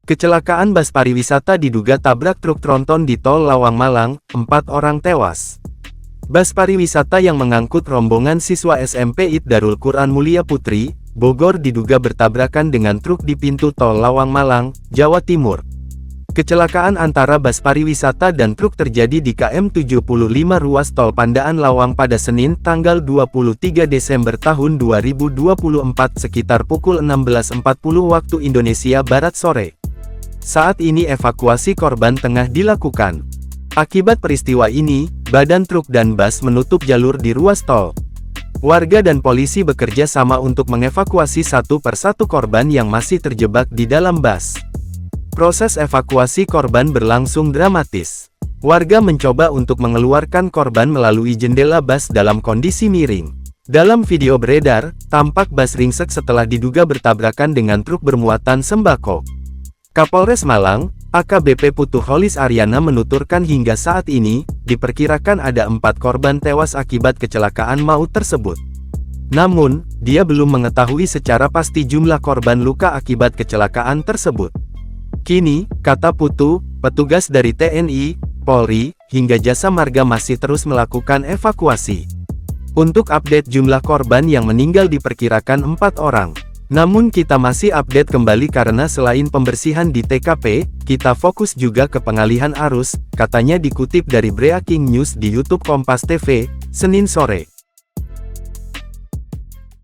Kecelakaan bus pariwisata diduga tabrak truk tronton di Tol Lawang Malang, 4 orang tewas. Bus pariwisata yang mengangkut rombongan siswa SMP IT Darul Quran Mulia Putri, Bogor diduga bertabrakan dengan truk di pintu Tol Lawang Malang, Jawa Timur. Kecelakaan antara bus pariwisata dan truk terjadi di KM 75 ruas Tol Pandaan Lawang pada Senin, tanggal 23 Desember tahun 2024 sekitar pukul 16.40 waktu Indonesia Barat sore. Saat ini evakuasi korban tengah dilakukan. Akibat peristiwa ini, badan truk dan bus menutup jalur di ruas tol. Warga dan polisi bekerja sama untuk mengevakuasi satu persatu korban yang masih terjebak di dalam bus. Proses evakuasi korban berlangsung dramatis. Warga mencoba untuk mengeluarkan korban melalui jendela bus dalam kondisi miring. Dalam video beredar, tampak bus ringsek setelah diduga bertabrakan dengan truk bermuatan sembako. Kapolres Malang, AKBP Putu Holis Aryana menuturkan hingga saat ini, diperkirakan ada 4 korban tewas akibat kecelakaan maut tersebut. Namun, dia belum mengetahui secara pasti jumlah korban luka akibat kecelakaan tersebut. Kini, kata Putu, petugas dari TNI, Polri, hingga Jasa Marga masih terus melakukan evakuasi. Untuk update jumlah korban yang meninggal diperkirakan 4 orang. Namun kita masih update kembali karena selain pembersihan di TKP, kita fokus juga ke pengalihan arus, katanya dikutip dari Breaking News di YouTube Kompas TV, Senin sore.